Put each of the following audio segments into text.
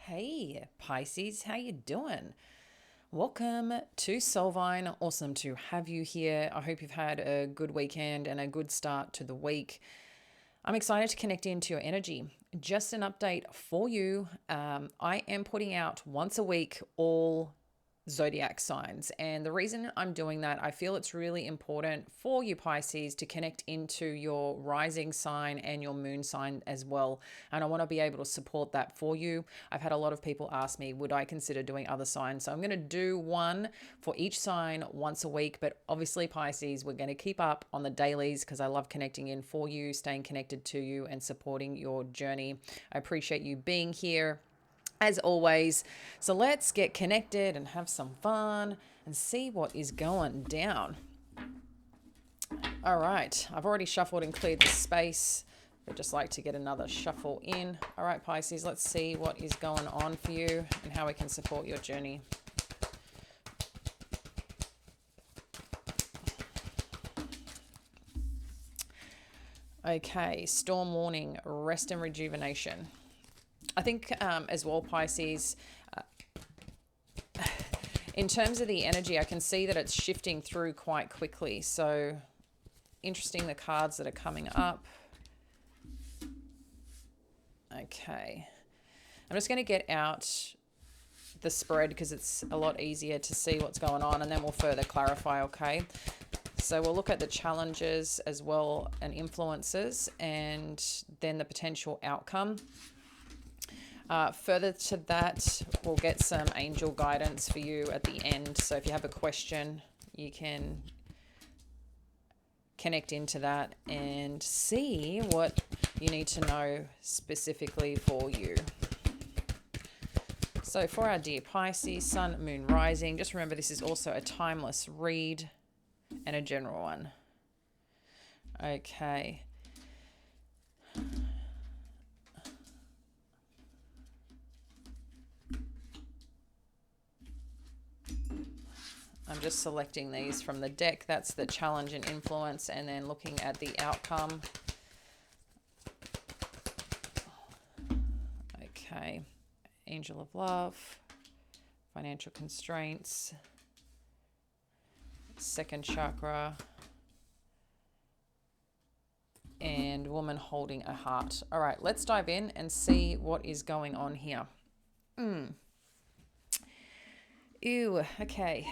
Hey Pisces, how you doing? Welcome to Solvine. Awesome to have you here. I hope you've had a good weekend and a good start to the week. I'm excited to connect into your energy. Just an update for you. I am putting out once a week all zodiac signs. And the reason I'm doing that, I feel it's really important for you Pisces to connect into your rising sign and your moon sign as well. And I want to be able to support that for you. I've had a lot of people ask me, would I consider doing other signs? So I'm going to do one for each sign once a week. But obviously Pisces, we're going to keep up on the dailies because I love connecting in for you, staying connected to you and supporting your journey. I appreciate you being here as always. So let's get connected and have some fun and see what is going down. All right, I've already shuffled and cleared the space. I'd just like to get another shuffle in. All right, Pisces, let's see what is going on for you and how we can support your journey. Okay, storm warning, rest and rejuvenation. I think as well, Pisces, in terms of the energy, I can see that it's shifting through quite quickly. So interesting, the cards that are coming up. Okay. I'm just going to get out the spread because it's a lot easier to see what's going on, and then we'll further clarify, okay? So we'll look at the challenges as well and influences, and then the potential outcome. Further to that, we'll get some angel guidance for you at the end. So if you have a question, you can connect into that and see what you need to know specifically for you. So for our dear Pisces, Sun, Moon, Rising, just remember this is also a timeless read and a general one. Okay. I'm just selecting these from the deck. That's the challenge and influence, and then looking at the outcome. Okay. Angel of Love, financial constraints, second chakra, and woman holding a heart. All right, let's dive in and see what is going on here. Ew, okay.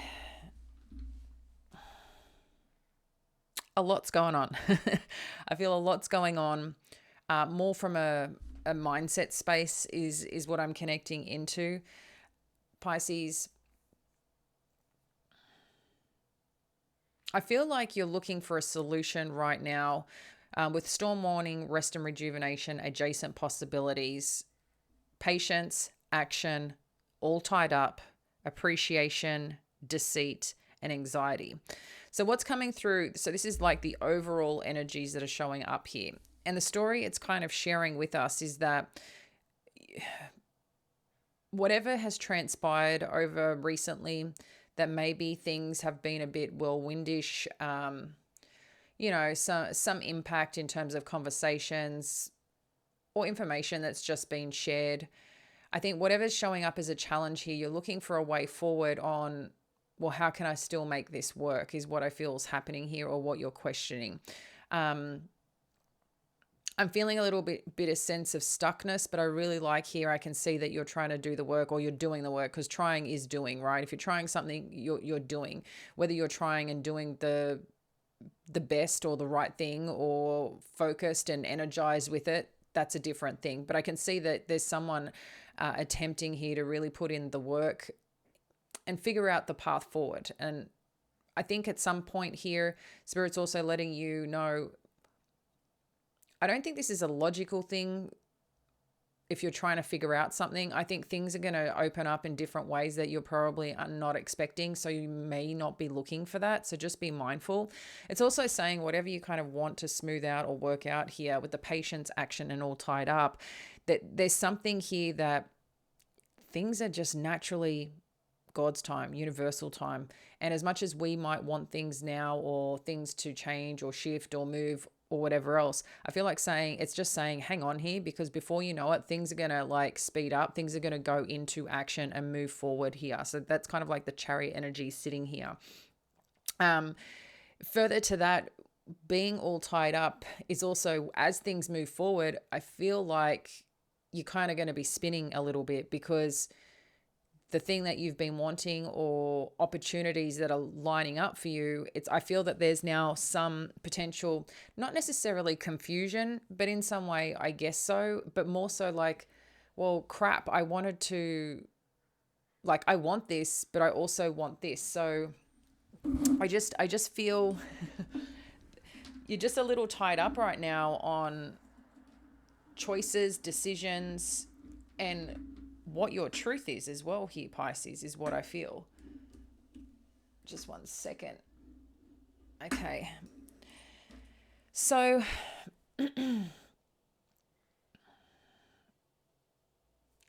A lot's going on. I feel a lot's going on. More from a mindset space is what I'm connecting into. Pisces, I feel like you're looking for a solution right now with storm warning, rest and rejuvenation, adjacent possibilities, patience, action, all tied up, appreciation, deceit, and anxiety. So what's coming through? So this is like the overall energies that are showing up here. And the story it's kind of sharing with us is that whatever has transpired over recently, that maybe things have been a bit whirlwindish, some impact in terms of conversations or information that's just been shared. I think whatever's showing up as a challenge here, you're looking for a way forward on, well, how can I still make this work is what I feel is happening here, or what you're questioning. I'm feeling a little bit of sense of stuckness, but I really like here, I can see that you're trying to do the work, or you're doing the work, because trying is doing, right? If you're trying something, you're doing, whether you're trying and doing the best or the right thing, or focused and energized with it, that's a different thing. But I can see that there's someone attempting here to really put in the work and figure out the path forward. And I think at some point here, Spirit's also letting you know, I don't think this is a logical thing if you're trying to figure out something. I think things are going to open up in different ways that you're probably not expecting. So you may not be looking for that. So just be mindful. It's also saying whatever you kind of want to smooth out or work out here with the patience, action, and all tied up, that there's something here that things are just naturally God's time, universal time. And as much as we might want things now, or things to change or shift or move, or whatever else. I feel like it's just saying, hang on here, because before you know it, things are going to like speed up. Things are going to go into action and move forward here. So that's kind of like the Chariot energy sitting here. Further to that, being all tied up is also, as things move forward, I feel like you're kind of going to be spinning a little bit, because the thing that you've been wanting or opportunities that are lining up for you, I feel that there's now some potential, not necessarily confusion, but in some way, I guess so, but more so like, well, crap, I want this, but I also want this. So I just feel you're just a little tied up right now on choices, decisions, and what your truth is as well here, Pisces, is what I feel. Just one second. Okay. So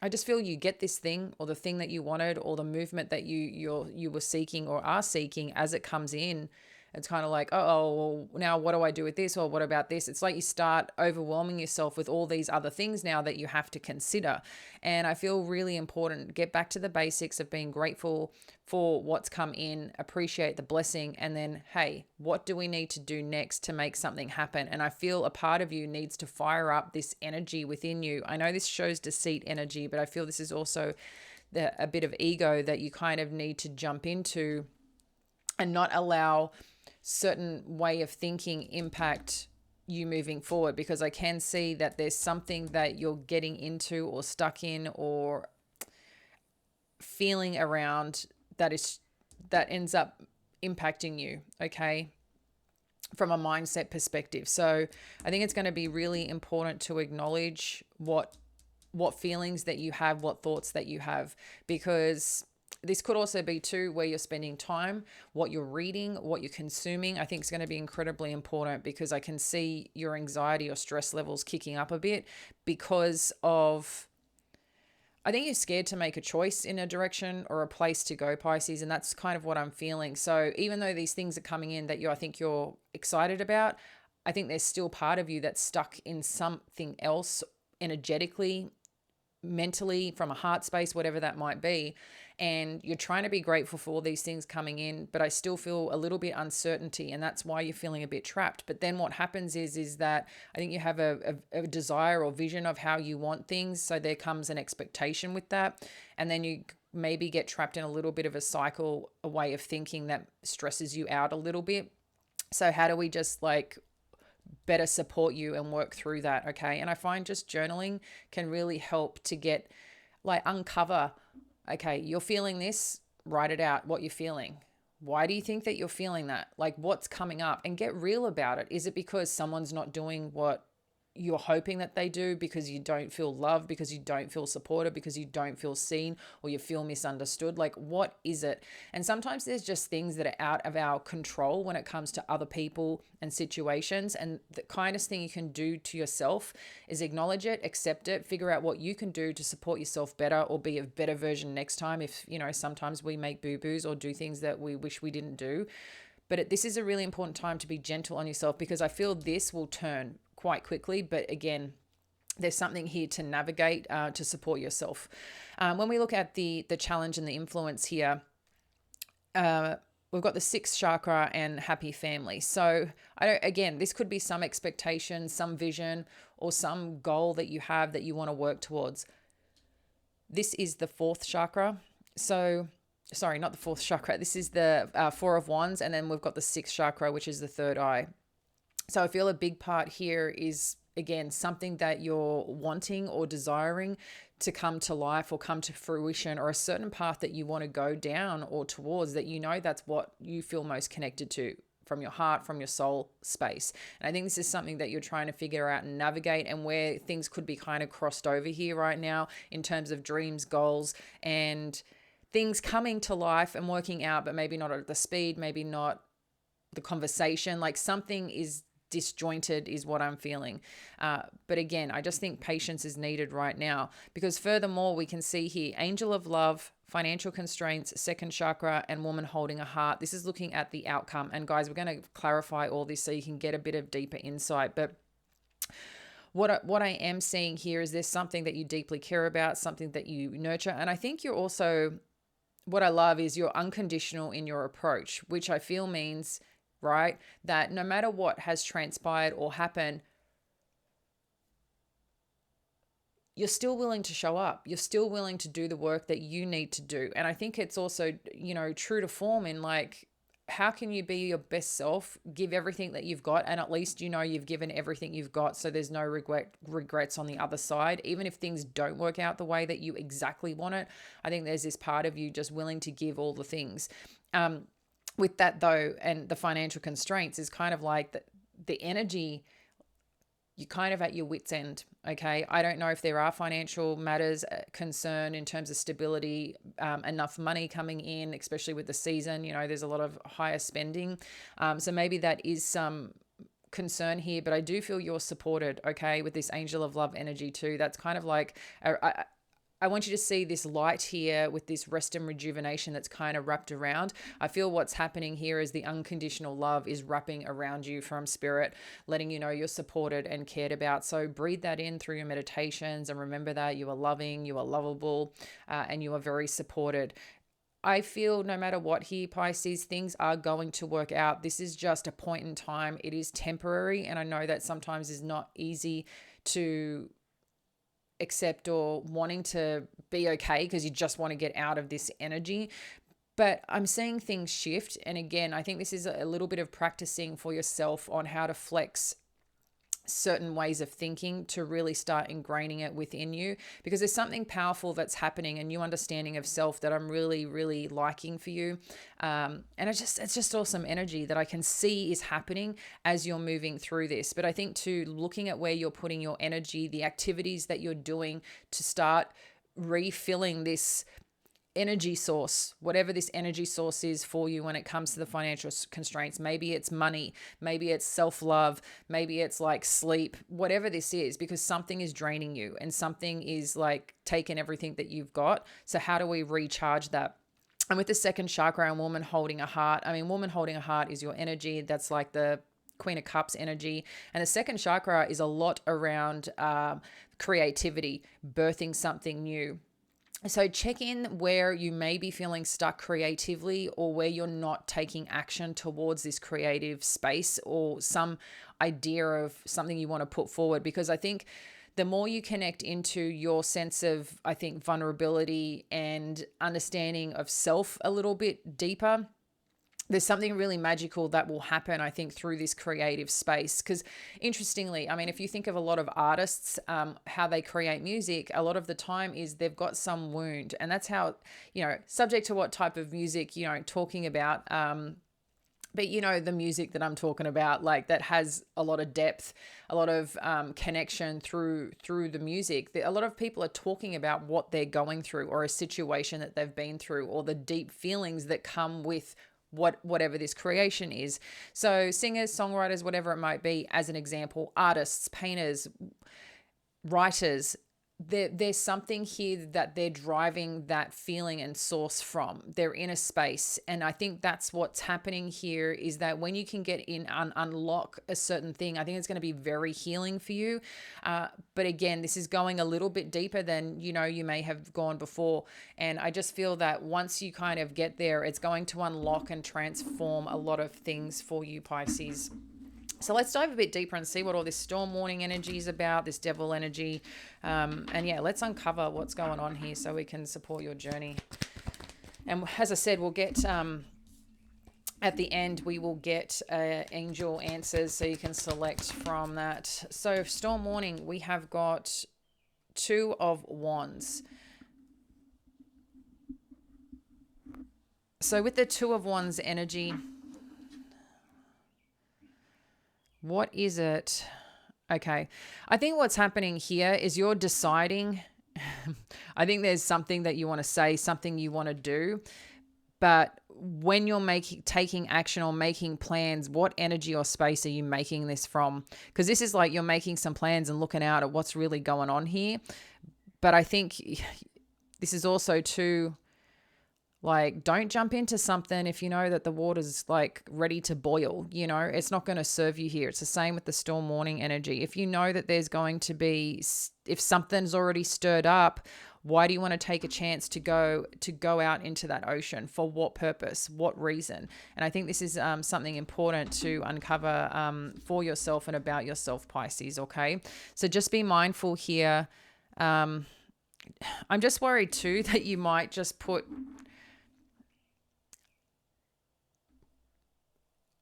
I just feel you get this thing, or the thing that you wanted, or the movement that you were seeking or are seeking, as it comes in. It's kind of like, well, now what do I do with this? Or what about this? It's like you start overwhelming yourself with all these other things now that you have to consider. And I feel really important, get back to the basics of being grateful for what's come in, appreciate the blessing, and then, hey, what do we need to do next to make something happen? And I feel a part of you needs to fire up this energy within you. I know this shows deceit energy, but I feel this is also a bit of ego that you kind of need to jump into and not allow certain way of thinking impact you moving forward, because I can see that there's something that you're getting into or stuck in or feeling around that ends up impacting you, okay, from a mindset perspective. So I think it's going to be really important to acknowledge what feelings that you have, what thoughts that you have, because this could also be too where you're spending time, what you're reading, what you're consuming. I think it's going to be incredibly important, because I can see your anxiety or stress levels kicking up a bit because of, I think you're scared to make a choice in a direction or a place to go, Pisces, and that's kind of what I'm feeling. So even though these things are coming in that I think you're excited about, I think there's still part of you that's stuck in something else energetically, mentally, from a heart space, whatever that might be. And you're trying to be grateful for all these things coming in, but I still feel a little bit uncertainty, and that's why you're feeling a bit trapped. But then what happens is that I think you have a desire or vision of how you want things, so there comes an expectation with that, and then you maybe get trapped in a little bit of a cycle, a way of thinking that stresses you out a little bit. So how do we just like better support you and work through that, okay? And I find just journaling can really help to get uncover, okay, you're feeling this, write it out, what you're feeling. Why do you think that you're feeling that? Like, what's coming up? And get real about it. Is it because someone's not doing what you're hoping that they do, because you don't feel loved, because you don't feel supported, because you don't feel seen, or you feel misunderstood? Like, what is it? And sometimes there's just things that are out of our control when it comes to other people and situations. And the kindest thing you can do to yourself is acknowledge it, accept it, figure out what you can do to support yourself better or be a better version next time. If, sometimes we make boo-boos or do things that we wish we didn't do. But this is a really important time to be gentle on yourself, because I feel this will turn quite quickly. But again, there's something here to navigate to support yourself. When we look at the challenge and the influence here, we've got the sixth chakra and happy family. So again, this could be some expectation, some vision, or some goal that you have that you want to work towards. This is the fourth chakra. So sorry, not the fourth chakra. This is the Four of Wands. And then we've got the sixth chakra, which is the third eye. So I feel a big part here is, again, something that you're wanting or desiring to come to life or come to fruition, or a certain path that you want to go down or towards, that that's what you feel most connected to from your heart, from your soul space. And I think this is something that you're trying to figure out and navigate, and where things could be kind of crossed over here right now in terms of dreams, goals, and things coming to life and working out, but maybe not at the speed, maybe not the conversation. Like, something is disjointed is what I'm feeling. But again, I just think patience is needed right now, because furthermore, we can see here angel of love, financial constraints, second chakra, and woman holding a heart. This is looking at the outcome. And guys, we're going to clarify all this so you can get a bit of deeper insight. But what I am seeing here is there's something that you deeply care about, something that you nurture. And I think you're also, what I love is you're unconditional in your approach, which I feel means, right, that no matter what has transpired or happened, you're still willing to show up. You're still willing to do the work that you need to do. And I think it's also, true to form in like, how can you be your best self, give everything that you've got, and at least you've given everything you've got, so there's no regrets on the other side. Even if things don't work out the way that you exactly want it, I think there's this part of you just willing to give all the things. With that though, and the financial constraints is kind of like the energy, you're kind of at your wit's end, okay? I don't know if there are financial matters concern in terms of stability, enough money coming in, especially with the season. There's a lot of higher spending. So maybe that is some concern here, but I do feel you're supported, okay, with this angel of love energy too. That's kind of like, I want you to see this light here with this rest and rejuvenation that's kind of wrapped around. I feel what's happening here is the unconditional love is wrapping around you from spirit, letting you know you're supported and cared about. So breathe that in through your meditations and remember that you are loving, you are lovable, and you are very supported. I feel no matter what here, Pisces, things are going to work out. This is just a point in time. It is temporary. And I know that sometimes is not easy to accept or wanting to be okay because you just want to get out of this energy. But I'm seeing things shift. And again, I think this is a little bit of practicing for yourself on how to flex certain ways of thinking to really start ingraining it within you, because there's something powerful that's happening, a new understanding of self that I'm really, really liking for you. And it's just awesome energy that I can see is happening as you're moving through this. But I think too, looking at where you're putting your energy, the activities that you're doing to start refilling this energy source, whatever this energy source is for you when it comes to the financial constraints. Maybe it's money, maybe it's self-love, maybe it's like sleep, whatever this is, because something is draining you and something is like taking everything that you've got. So how do we recharge that? And with the second chakra and woman holding a heart, woman holding a heart is your energy. That's like the Queen of Cups energy. And the second chakra is a lot around creativity, birthing something new. So check in where you may be feeling stuck creatively or where you're not taking action towards this creative space or some idea of something you want to put forward. Because I think the more you connect into your sense of, vulnerability and understanding of self a little bit deeper, there's something really magical that will happen, I think, through this creative space. Because interestingly, if you think of a lot of artists, how they create music, a lot of the time is they've got some wound. And that's how, subject to what type of music, talking about. But the music that I'm talking about, like that has a lot of depth, a lot of connection through the music. A lot of people are talking about what they're going through or a situation that they've been through or the deep feelings that come with whatever this creation is. So singers, songwriters, whatever it might be, as an example, artists, painters, writers, there's something here that they're driving that feeling and source from. They're in a space. And I think that's what's happening here is that when you can get in and unlock a certain thing, I think it's going to be very healing for you. But again, this is going a little bit deeper than, you may have gone before. And I just feel that once you kind of get there, it's going to unlock and transform a lot of things for you, Pisces. So let's dive a bit deeper and see what all this storm warning energy is about, this devil energy. Let's uncover what's going on here so we can support your journey. And as I said, we'll get, at the end, we will get angel answers so you can select from that. So storm warning, we have got 2 of Wands. So with the 2 of Wands energy, what is it? Okay. I think what's happening here is you're deciding. I think there's something that you want to say, something you want to do, But when you're taking action or making plans, what energy or space are you making this from? Because this is like you're making some plans and looking out at what's really going on here. But I think this is also too, like, don't jump into something if you know that the water's like ready to boil. It's not going to serve you here. It's the same with the storm warning energy. If you know that there's going to be, if something's already stirred up, why do you want to take a chance to go out into that ocean? For what purpose? What reason? And I think this is something important to uncover for yourself and about yourself, Pisces. Okay, so just be mindful here. I'm just worried too that you might just put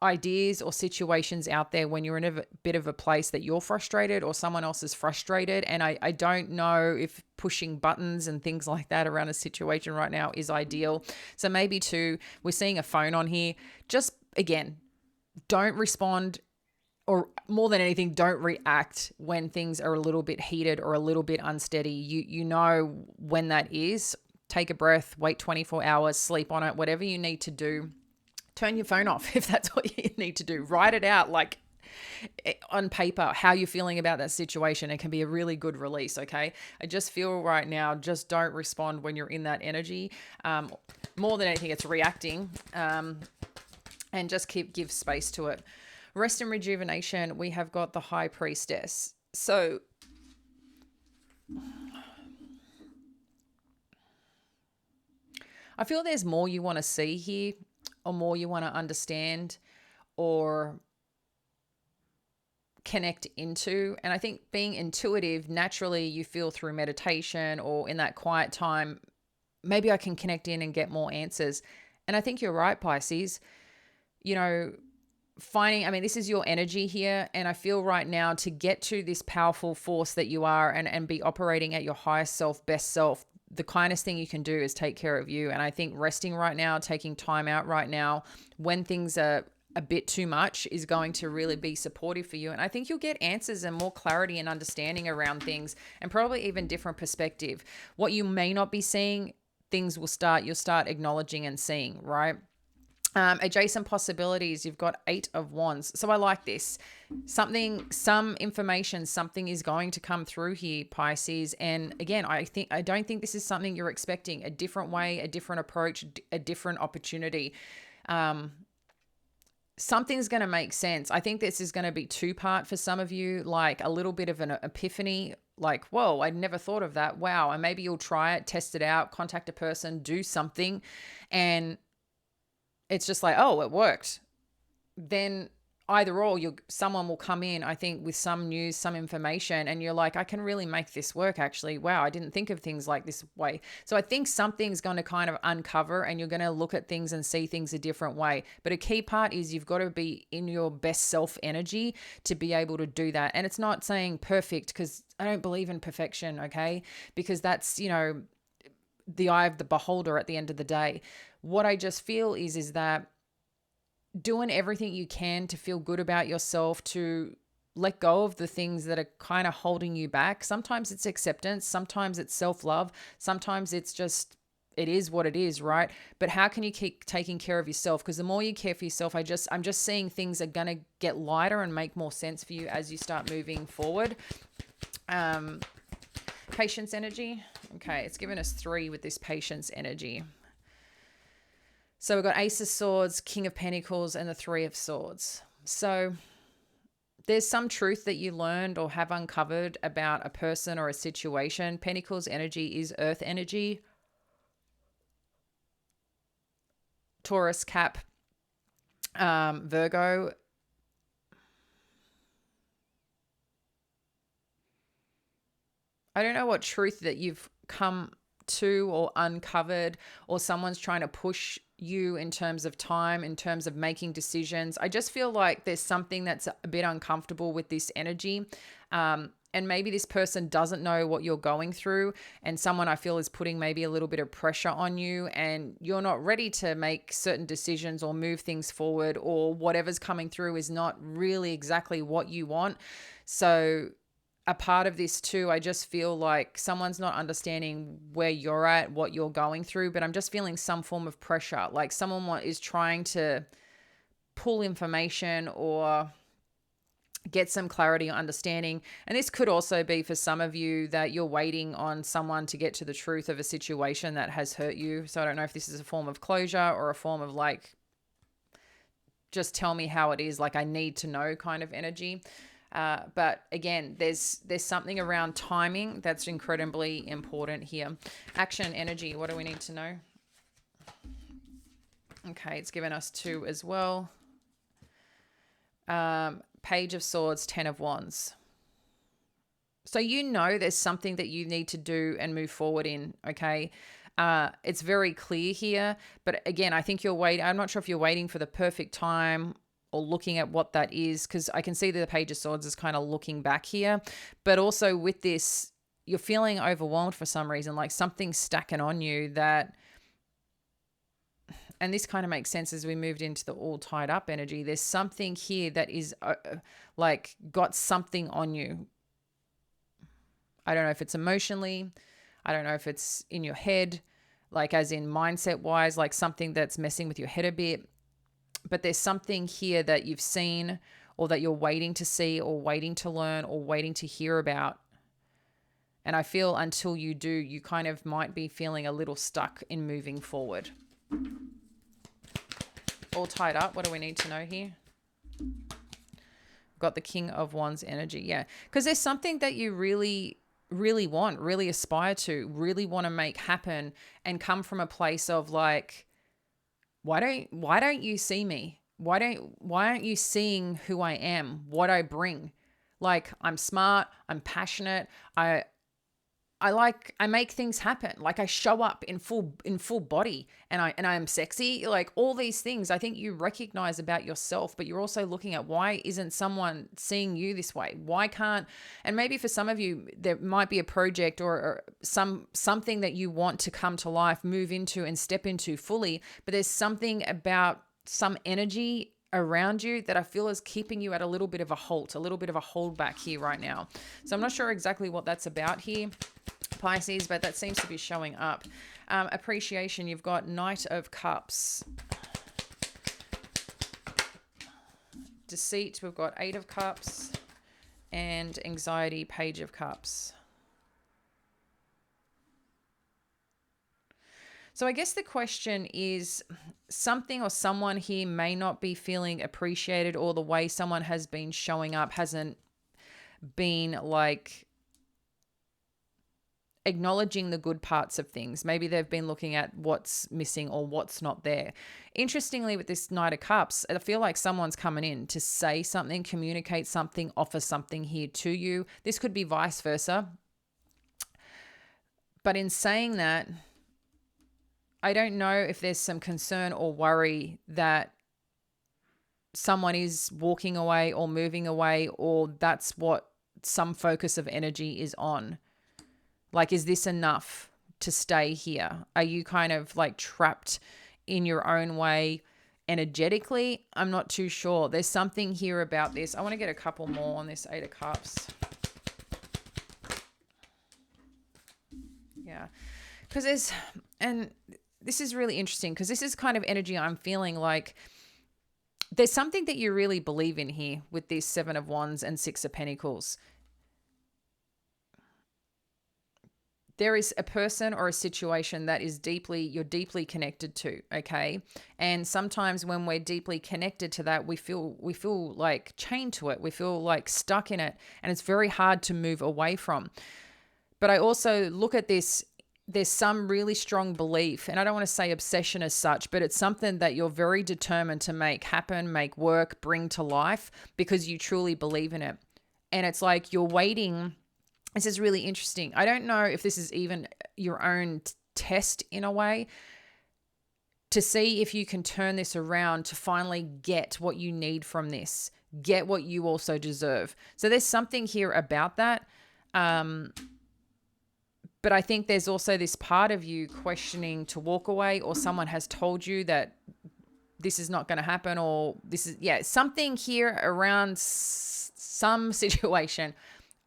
ideas or situations out there when you're in a bit of a place that you're frustrated or someone else is frustrated. And I don't know if pushing buttons and things like that around a situation right now is ideal. So maybe too, we're seeing a phone on here. Just, again, don't respond, or more than anything, don't react when things are a little bit heated or a little bit unsteady. You know when that is. Take a breath, wait 24 hours, sleep on it, whatever you need to do. Turn your phone off if that's what you need to do. Write it out, like on paper, how you're feeling about that situation. It can be a really good release, okay? I just feel right now, just don't respond when you're in that energy. More than anything, it's reacting, and just give space to it. Rest and rejuvenation, we have got the High Priestess. So I feel there's more you want to see here, or more you want to understand or connect into. And I think being intuitive, naturally you feel through meditation or in that quiet time, maybe I can connect in and get more answers. And I think you're right, Pisces. This is your energy here. And I feel right now, to get to this powerful force that you are and be operating at your highest self, best self, the kindest thing you can do is take care of you. And I think resting right now, taking time out right now, when things are a bit too much, is going to really be supportive for you. And I think you'll get answers and more clarity and understanding around things, and probably even different perspective. What you may not be seeing, you'll start acknowledging and seeing, right? Adjacent possibilities, you've got 8 of Wands. So I like this. Some information, something is going to come through here, Pisces. And again, I don't think this is something you're expecting. A different way, a different approach, a different opportunity. Something's going to make sense. I think this is going to be 2-part for some of you, like a little bit of an epiphany, like, whoa, I never thought of that. Wow. And maybe you'll try it, test it out, contact a person, do something, and it's just like, oh, it worked. Then either or, someone will come in, I think, with some news, some information, and you're like, I can really make this work, actually. Wow, I didn't think of things like this way. So I think something's going to kind of uncover, and you're going to look at things and see things a different way. But a key part is you've got to be in your best self energy to be able to do that. And it's not saying perfect, because I don't believe in perfection, okay? Because that's, the eye of the beholder at the end of the day. What I just feel is that doing everything you can to feel good about yourself, to let go of the things that are kind of holding you back. Sometimes it's acceptance, sometimes it's self-love, sometimes it's just, it is what it is, right? But how can you keep taking care of yourself? Because the more you care for yourself, I'm just seeing things are going to get lighter and make more sense for you as you start moving forward. Patience energy. Okay, it's given us 3 with this patience energy. So we've got Ace of Swords, King of Pentacles, and the 3 of Swords. So there's some truth that you learned or have uncovered about a person or a situation. Pentacles energy is earth energy. Taurus, Cap, Virgo. I don't know what truth that you've come to or uncovered, or someone's trying to push you in terms of time, in terms of making decisions. I just feel like there's something that's a bit uncomfortable with this energy. And maybe this person doesn't know what you're going through, and someone, I feel, is putting maybe a little bit of pressure on you, and you're not ready to make certain decisions or move things forward, or whatever's coming through is not really exactly what you want. So a part of this too, I just feel like someone's not understanding where you're at, what you're going through, but I'm just feeling some form of pressure. Like someone is trying to pull information or get some clarity or understanding. And this could also be for some of you that you're waiting on someone to get to the truth of a situation that has hurt you. So I don't know if this is a form of closure or a form of like, just tell me how it is, like I need to know kind of energy. But again, there's something around timing that's incredibly important here. Action energy, what do we need to know? Okay, it's given us 2 as well. Page of Swords, 10 of Wands. So there's something that you need to do and move forward in, okay? It's very clear here. But again, I think you're waiting. I'm not sure if you're waiting for the perfect time or looking at what that is, because I can see that the Page of Swords is kind of looking back here. But also with this, you're feeling overwhelmed for some reason, like something's stacking on you that, and this kind of makes sense as we moved into the all tied up energy. There's something here that is like got something on you. I don't know if it's emotionally. I don't know if it's in your head, like as in mindset wise, like something that's messing with your head a bit. But there's something here that you've seen or that you're waiting to see or waiting to learn or waiting to hear about. And I feel until you do, you kind of might be feeling a little stuck in moving forward. All tied up. What do we need to know here? Got the King of Wands energy. Yeah. Because there's something that you really want, really aspire to, really want to make happen and come from a place of like, why don't you see me? Why aren't you seeing who I am, what I bring? Like I'm smart, I'm passionate, I make things happen. Like I show up in full body and I am sexy. Like all these things I think you recognize about yourself, but you're also looking at why isn't someone seeing you this way? Why can't, and maybe for some of you, there might be a project or something that you want to come to life, move into and step into fully, but there's something about some energy around you that I feel is keeping you at a little bit of a halt, a little bit of a hold back here right now. So I'm not sure exactly what that's about here, Pisces, but that seems to be showing up. Appreciation, you've got Knight of Cups. Deceit, we've got 8 of Cups. And anxiety, Page of Cups. So I guess the question is, something or someone here may not be feeling appreciated, or the way someone has been showing up hasn't been like acknowledging the good parts of things. Maybe they've been looking at what's missing or what's not there. Interestingly, with this Knight of Cups, I feel like someone's coming in to say something, communicate something, offer something here to you. This could be vice versa. But in saying that, I don't know if there's some concern or worry that someone is walking away or moving away, or that's what some focus of energy is on. Like, is this enough to stay here? Are you kind of like trapped in your own way energetically? I'm not too sure. There's something here about this. I want to get a couple more on this 8 of Cups. Yeah. Because this is really interesting, because this is kind of energy I'm feeling like there's something that you really believe in here with these 7 of Wands and 6 of Pentacles. There is a person or a situation that is you're deeply connected to, okay? And sometimes when we're deeply connected to that, we feel like chained to it. We feel like stuck in it, and it's very hard to move away from. But I also look at this, there's some really strong belief, and I don't want to say obsession as such, but it's something that you're very determined to make happen, make work, bring to life, because you truly believe in it. And it's like you're waiting. This is really interesting. I don't know if this is even your own test in a way, to see if you can turn this around to finally get what you need from this, get what you also deserve. So there's something here about that. But I think there's also this part of you questioning to walk away, or someone has told you that this is not going to happen, or this is, something here around some situation.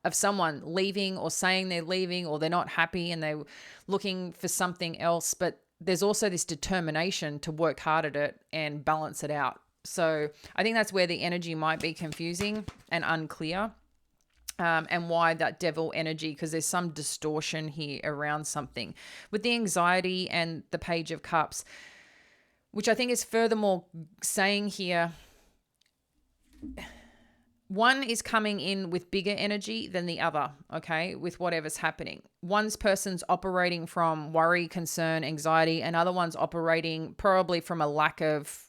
of someone leaving or saying they're leaving, or they're not happy and they're looking for something else. But there's also this determination to work hard at it and balance it out. So I think that's where the energy might be confusing and unclear. And why that devil energy, because there's some distortion here around something. With the anxiety and the Page of Cups, which I think is furthermore saying here, one is coming in with bigger energy than the other, okay, with whatever's happening. One person's operating from worry, concern, anxiety, and other one's operating probably from a lack of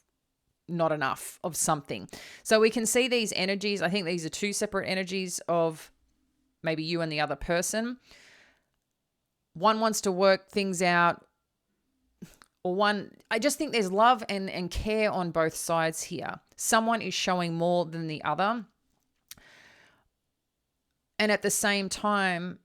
not enough of something. So we can see these energies. I think these are two separate energies of maybe you and the other person. One wants to work things out, or one, I just think there's love and care on both sides here. Someone is showing more than the other. And at the same time,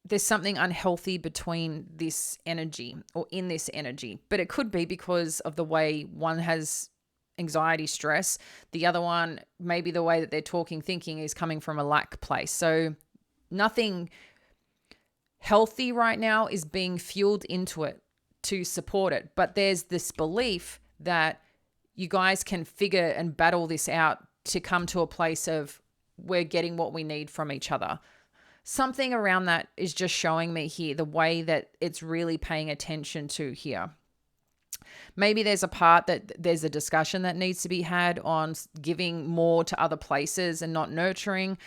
there's something unhealthy between this energy or in this energy. But it could be because of the way one has anxiety, stress. The other one, maybe the way that they're talking, thinking is coming from a lack place. So nothing healthy right now is being fueled into it to support it. But there's this belief that you guys can figure and battle this out to come to a place of we're getting what we need from each other. Something around that is just showing me here the way that it's really paying attention to here. Maybe there's a part that there's a discussion that needs to be had on giving more to other places and not nurturing.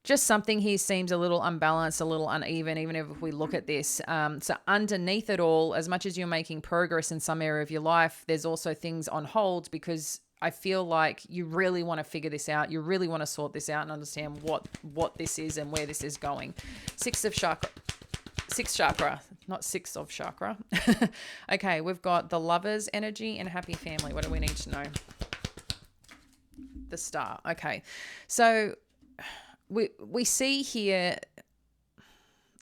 Just something here seems a little unbalanced, a little uneven, even if we look at this. So underneath it all, as much as you're making progress in some area of your life, there's also things on hold because I feel like you really want to figure this out. You really want to sort this out and understand what this is and where this is going. Six chakra, not six of chakra. Okay, we've got the Lovers energy and happy family. What do we need to know? The Star. Okay, so we see here,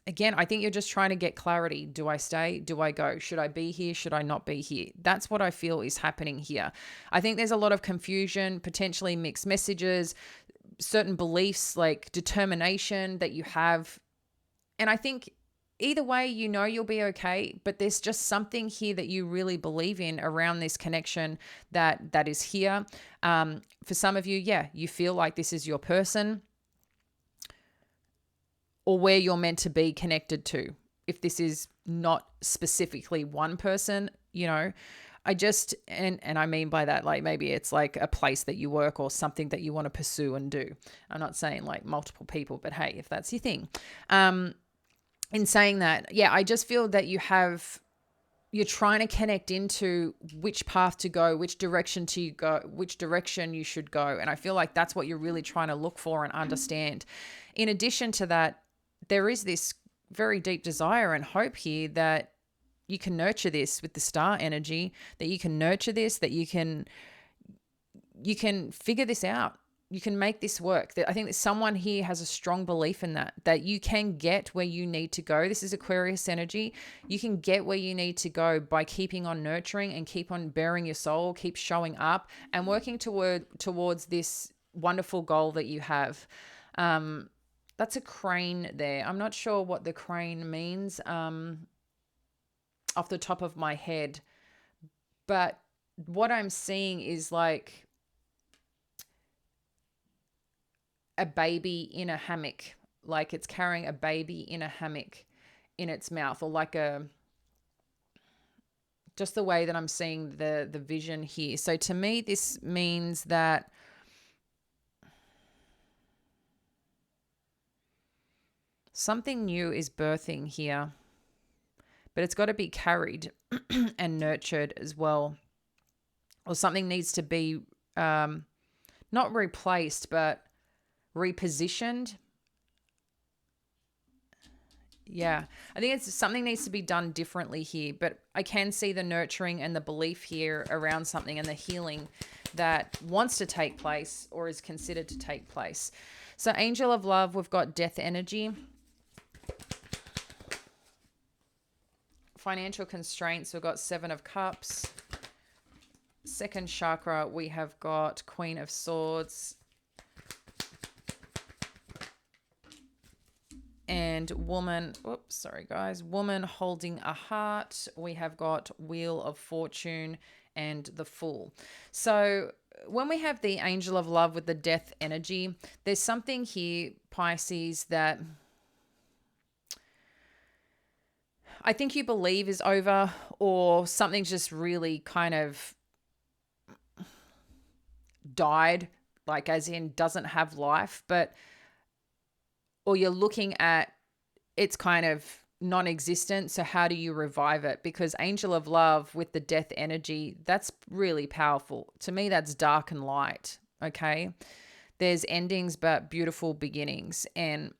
again, I think you're just trying to get clarity. Do I stay? Do I go? Should I be here? Should I not be here? That's what I feel is happening here. I think there's a lot of confusion, potentially mixed messages, certain beliefs like determination that you have. And I think either way, you know you'll be okay, but there's just something here that you really believe in around this connection that is here. For some of you, yeah, you feel like this is your person, or where you're meant to be connected to. If this is not specifically one person, you know, I just, and I mean by that, like maybe it's like a place that you work or something that you want to pursue and do. I'm not saying like multiple people, but hey, if that's your thing. In saying that, yeah, I just feel that you're trying to connect into which path to go, which direction to go, which direction you should go. And I feel like that's what you're really trying to look for and understand. In addition to that, there is this very deep desire and hope here that you can nurture this with the Star energy, that you can nurture this, that you can figure this out. You can make this work. I think that someone here has a strong belief in that you can get where you need to go. This is Aquarius energy. You can get where you need to go by keeping on nurturing and keep on bearing your soul, keep showing up and working towards this wonderful goal that you have. That's a crane there. I'm not sure what the crane means off the top of my head. But what I'm seeing is like a baby in a hammock. Like it's carrying a baby in a hammock in its mouth, or like just the way that I'm seeing the vision here. So to me, this means that something new is birthing here, but it's got to be carried and nurtured as well. Or something needs to be not replaced, but repositioned. Yeah, I think something needs to be done differently here, but I can see the nurturing and the belief here around something and the healing that wants to take place or is considered to take place. So Angel of Love, we've got Death energy. Financial constraints, we've got Seven of Cups. Second chakra, we have got Queen of Swords. and woman, oops, sorry guys, woman holding a heart. We have got Wheel of Fortune and the Fool. So when we have the Angel of Love with the Death energy, there's something here, Pisces, that I think you believe is over, or something's just really kind of died, like as in doesn't have life, or you're looking at it's kind of non-existent. So how do you revive it? Because Angel of Love with the Death energy, that's really powerful. To me, that's dark and light. Okay. There's endings, but beautiful beginnings. And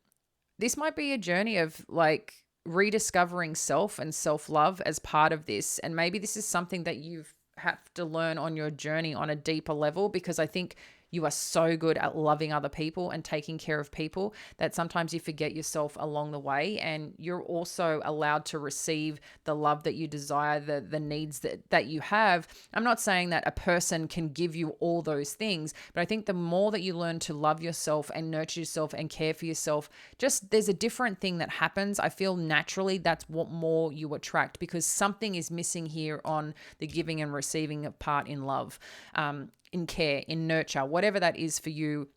this might be a journey of like rediscovering self and self-love as part of this. And maybe this is something that you've have to learn on your journey on a deeper level, because I think you are so good at loving other people and taking care of people that sometimes you forget yourself along the way, and you're also allowed to receive the love that you desire, the needs that you have. I'm not saying that a person can give you all those things, but I think the more that you learn to love yourself and nurture yourself and care for yourself, just there's a different thing that happens. I feel naturally that's what more you attract, because something is missing here on the giving and receiving part in love. In care, in nurture, whatever that is for you,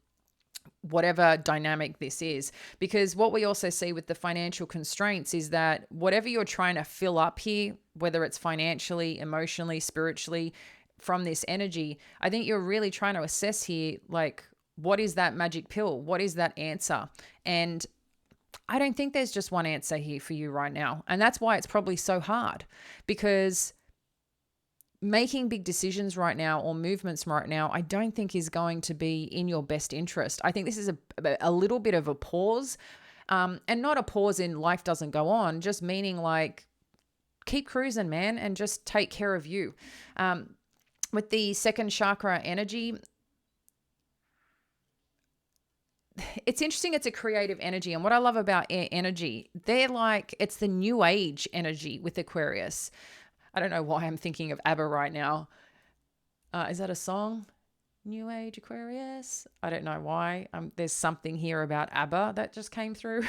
whatever dynamic this is. Because what we also see with the financial constraints is that whatever you're trying to fill up here, whether it's financially, emotionally, spiritually, from this energy, I think you're really trying to assess here, like, what is that magic pill? What is that answer? And I don't think there's just one answer here for you right now. And that's why it's probably so hard, because making big decisions right now or movements right now, I don't think is going to be in your best interest. I think this is a little bit of a pause, and not a pause in life doesn't go on, just meaning like keep cruising, man, and just take care of you. With the second chakra energy, it's interesting. It's a creative energy. And what I love about air energy, they're like, it's the new age energy with Aquarius. I don't know why I'm thinking of ABBA right now. Is that a song? New Age Aquarius? I don't know why. There's something here about ABBA that just came through.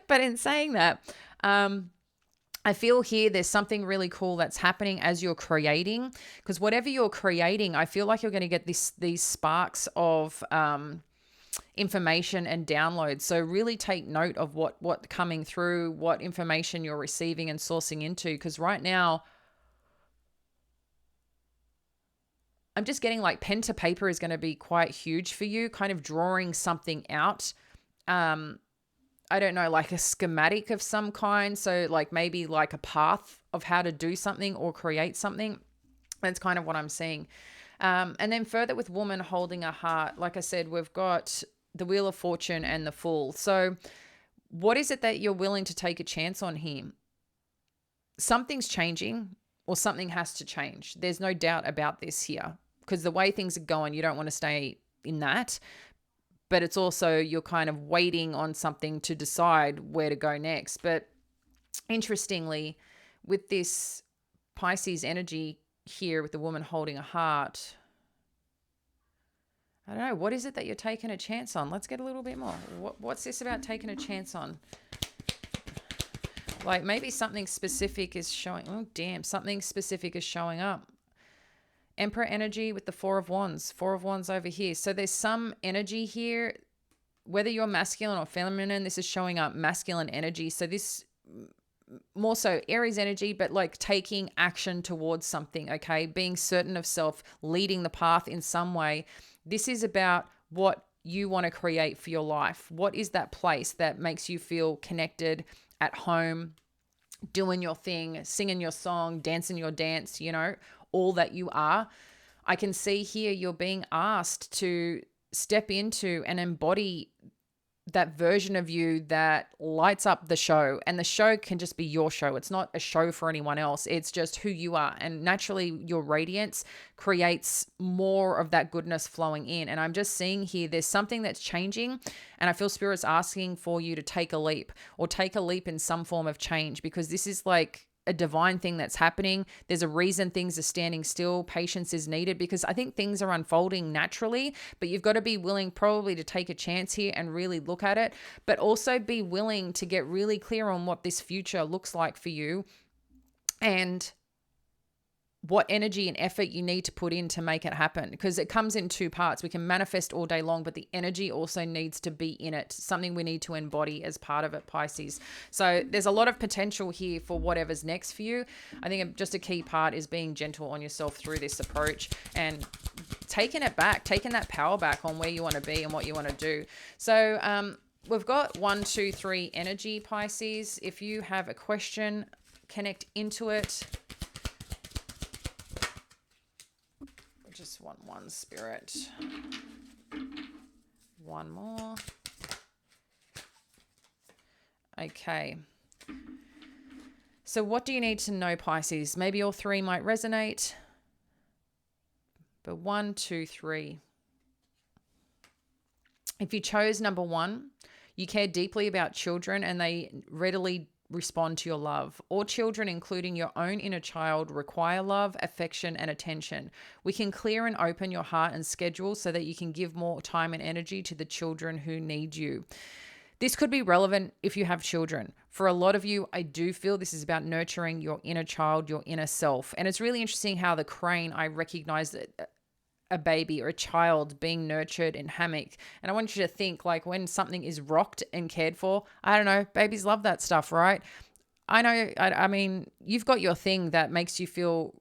But in saying that, I feel here there's something really cool that's happening as you're creating, because whatever you're creating, I feel like you're going to get these sparks of information and downloads. So really take note of what coming through, what information you're receiving and sourcing into, because right now I'm just getting like pen to paper is going to be quite huge for you, kind of drawing something out. I don't know, like a schematic of some kind. So like maybe like a path of how to do something or create something. That's kind of what I'm seeing. And then further with woman holding a heart, like I said, we've got the Wheel of Fortune and the Fool. So what is it that you're willing to take a chance on here? Something's changing, or something has to change. There's no doubt about this here, because the way things are going, you don't want to stay in that. But it's also you're kind of waiting on something to decide where to go next. But interestingly, with this Pisces energy here with the woman holding a heart, I don't know, what is it that you're taking a chance on? Let's get a little bit more. What's this about taking a chance on? Like maybe something specific is showing. Oh, damn, something specific is showing up. Emperor energy with the Four of Wands over here. So there's some energy here, whether you're masculine or feminine, this is showing up masculine energy. So this more so Aries energy, but like taking action towards something, okay? Being certain of self, leading the path in some way. This is about what you want to create for your life. What is that place that makes you feel connected, at home, doing your thing, singing your song, dancing your dance, all that you are. I can see here you're being asked to step into and embody that version of you that lights up the show. And the show can just be your show. It's not a show for anyone else. It's just who you are. And naturally, your radiance creates more of that goodness flowing in. And I'm just seeing here, there's something that's changing. And I feel Spirit's asking for you to take a leap, or take a leap in some form of change, because this is like a divine thing that's happening. There's a reason things are standing still. Patience is needed because I think things are unfolding naturally, but you've got to be willing probably to take a chance here and really look at it, but also be willing to get really clear on what this future looks like for you and what energy and effort you need to put in to make it happen, because it comes in two parts. We can manifest all day long, but the energy also needs to be in it, something we need to embody as part of it, Pisces. So there's a lot of potential here for whatever's next for you. I think just a key part is being gentle on yourself through this approach and taking it back, taking that power back on where you want to be and what you want to do. So we've got 1, 2, 3 energy, Pisces. If you have a question, connect into it. Just want one, Spirit. One more. Okay. So what do you need to know, Pisces? Maybe all three might resonate. But 1, 2, 3. If you chose number 1, you care deeply about children and they readily respond to your love. All children, including your own inner child, require love, affection, and attention. We can clear and open your heart and schedule so that you can give more time and energy to the children who need you. This could be relevant if you have children. For a lot of you, I do feel this is about nurturing your inner child, your inner self. And it's really interesting how the crane, I recognize that a baby or a child being nurtured in hammock. And I want you to think, like, when something is rocked and cared for, I don't know, babies love that stuff, right? I know, I mean, you've got your thing that makes you feel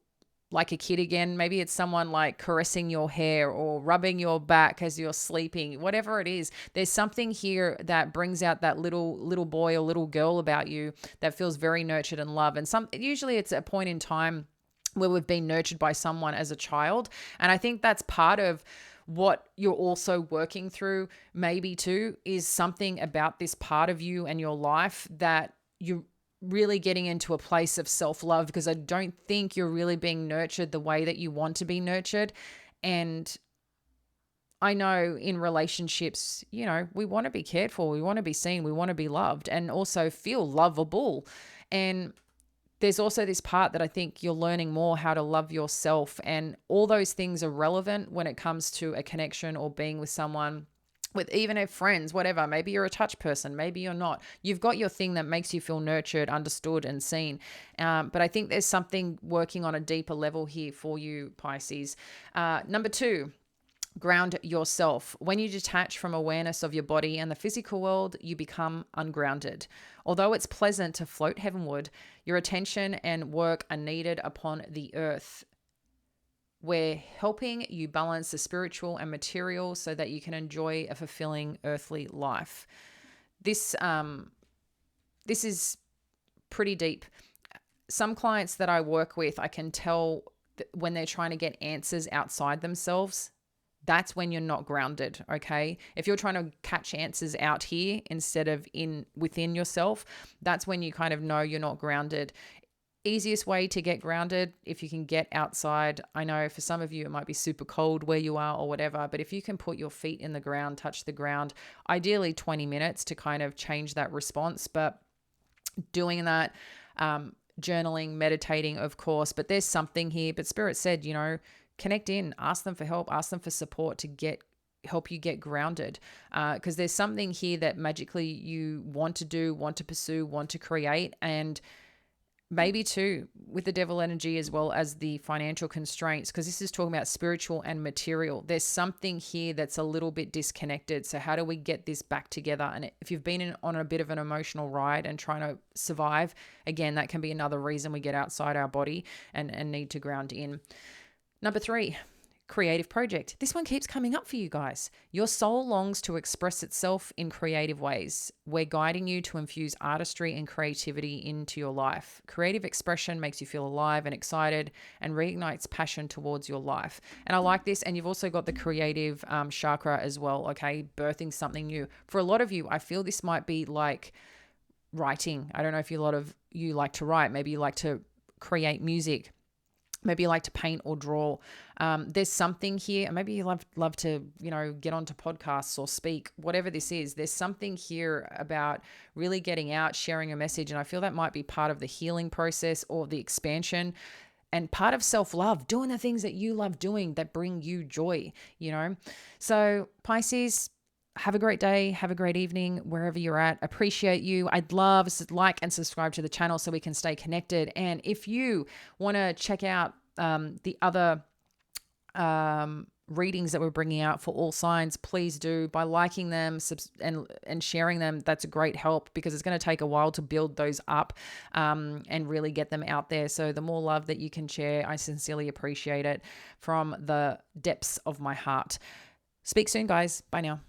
like a kid again. Maybe it's someone like caressing your hair or rubbing your back as you're sleeping, whatever it is. There's something here that brings out that little boy or little girl about you that feels very nurtured and loved. And usually it's a point in time where we've been nurtured by someone as a child. And I think that's part of what you're also working through maybe too, is something about this part of you and your life that you're really getting into a place of self-love, because I don't think you're really being nurtured the way that you want to be nurtured. And I know in relationships, you know, we want to be cared for, we want to be seen, we want to be loved and also feel lovable. And there's also this part that I think you're learning more how to love yourself, and all those things are relevant when it comes to a connection or being with someone, with even if friends, whatever. Maybe you're a touch person, maybe you're not. You've got your thing that makes you feel nurtured, understood, and seen. But I think there's something working on a deeper level here for you, Pisces. Number 2. Ground yourself. When you detach from awareness of your body and the physical world, you become ungrounded. Although it's pleasant to float heavenward, your attention and work are needed upon the earth. We're helping you balance the spiritual and material so that you can enjoy a fulfilling earthly life. This is pretty deep. Some clients that I work with, I can tell that when they're trying to get answers outside themselves, that's when you're not grounded, okay? If you're trying to catch answers out here instead of within yourself, that's when you kind of know you're not grounded. Easiest way to get grounded, if you can get outside. I know for some of you it might be super cold where you are or whatever, but if you can put your feet in the ground, touch the ground, ideally 20 minutes to kind of change that response. But doing that, journaling, meditating, of course, but there's something here. But Spirit said, you know, connect in, ask them for help, ask them for support to help you get grounded. Because there's something here that magically you want to do, want to pursue, want to create. And maybe too with the devil energy as well as the financial constraints, because this is talking about spiritual and material. There's something here that's a little bit disconnected. So how do we get this back together? And if you've been on a bit of an emotional ride and trying to survive, again, that can be another reason we get outside our body and need to ground in. Number 3, creative project. This one keeps coming up for you guys. Your soul longs to express itself in creative ways. We're guiding you to infuse artistry and creativity into your life. Creative expression makes you feel alive and excited and reignites passion towards your life. And I like this. And you've also got the creative chakra as well, okay? Birthing something new. For a lot of you, I feel this might be like writing. I don't know if a lot of you like to write. Maybe you like to create music. Maybe you like to paint or draw. There's something here. Maybe you love to, get onto podcasts or speak, whatever this is. There's something here about really getting out, sharing a message. And I feel that might be part of the healing process or the expansion and part of self-love, doing the things that you love doing that bring you joy. So Pisces, have a great day. Have a great evening wherever you're at. Appreciate you. I'd love to like and subscribe to the channel so we can stay connected. And if you want to check out the other readings that we're bringing out for all signs, please do by liking them and sharing them. That's a great help because it's going to take a while to build those up and really get them out there. So the more love that you can share, I sincerely appreciate it from the depths of my heart. Speak soon, guys. Bye now.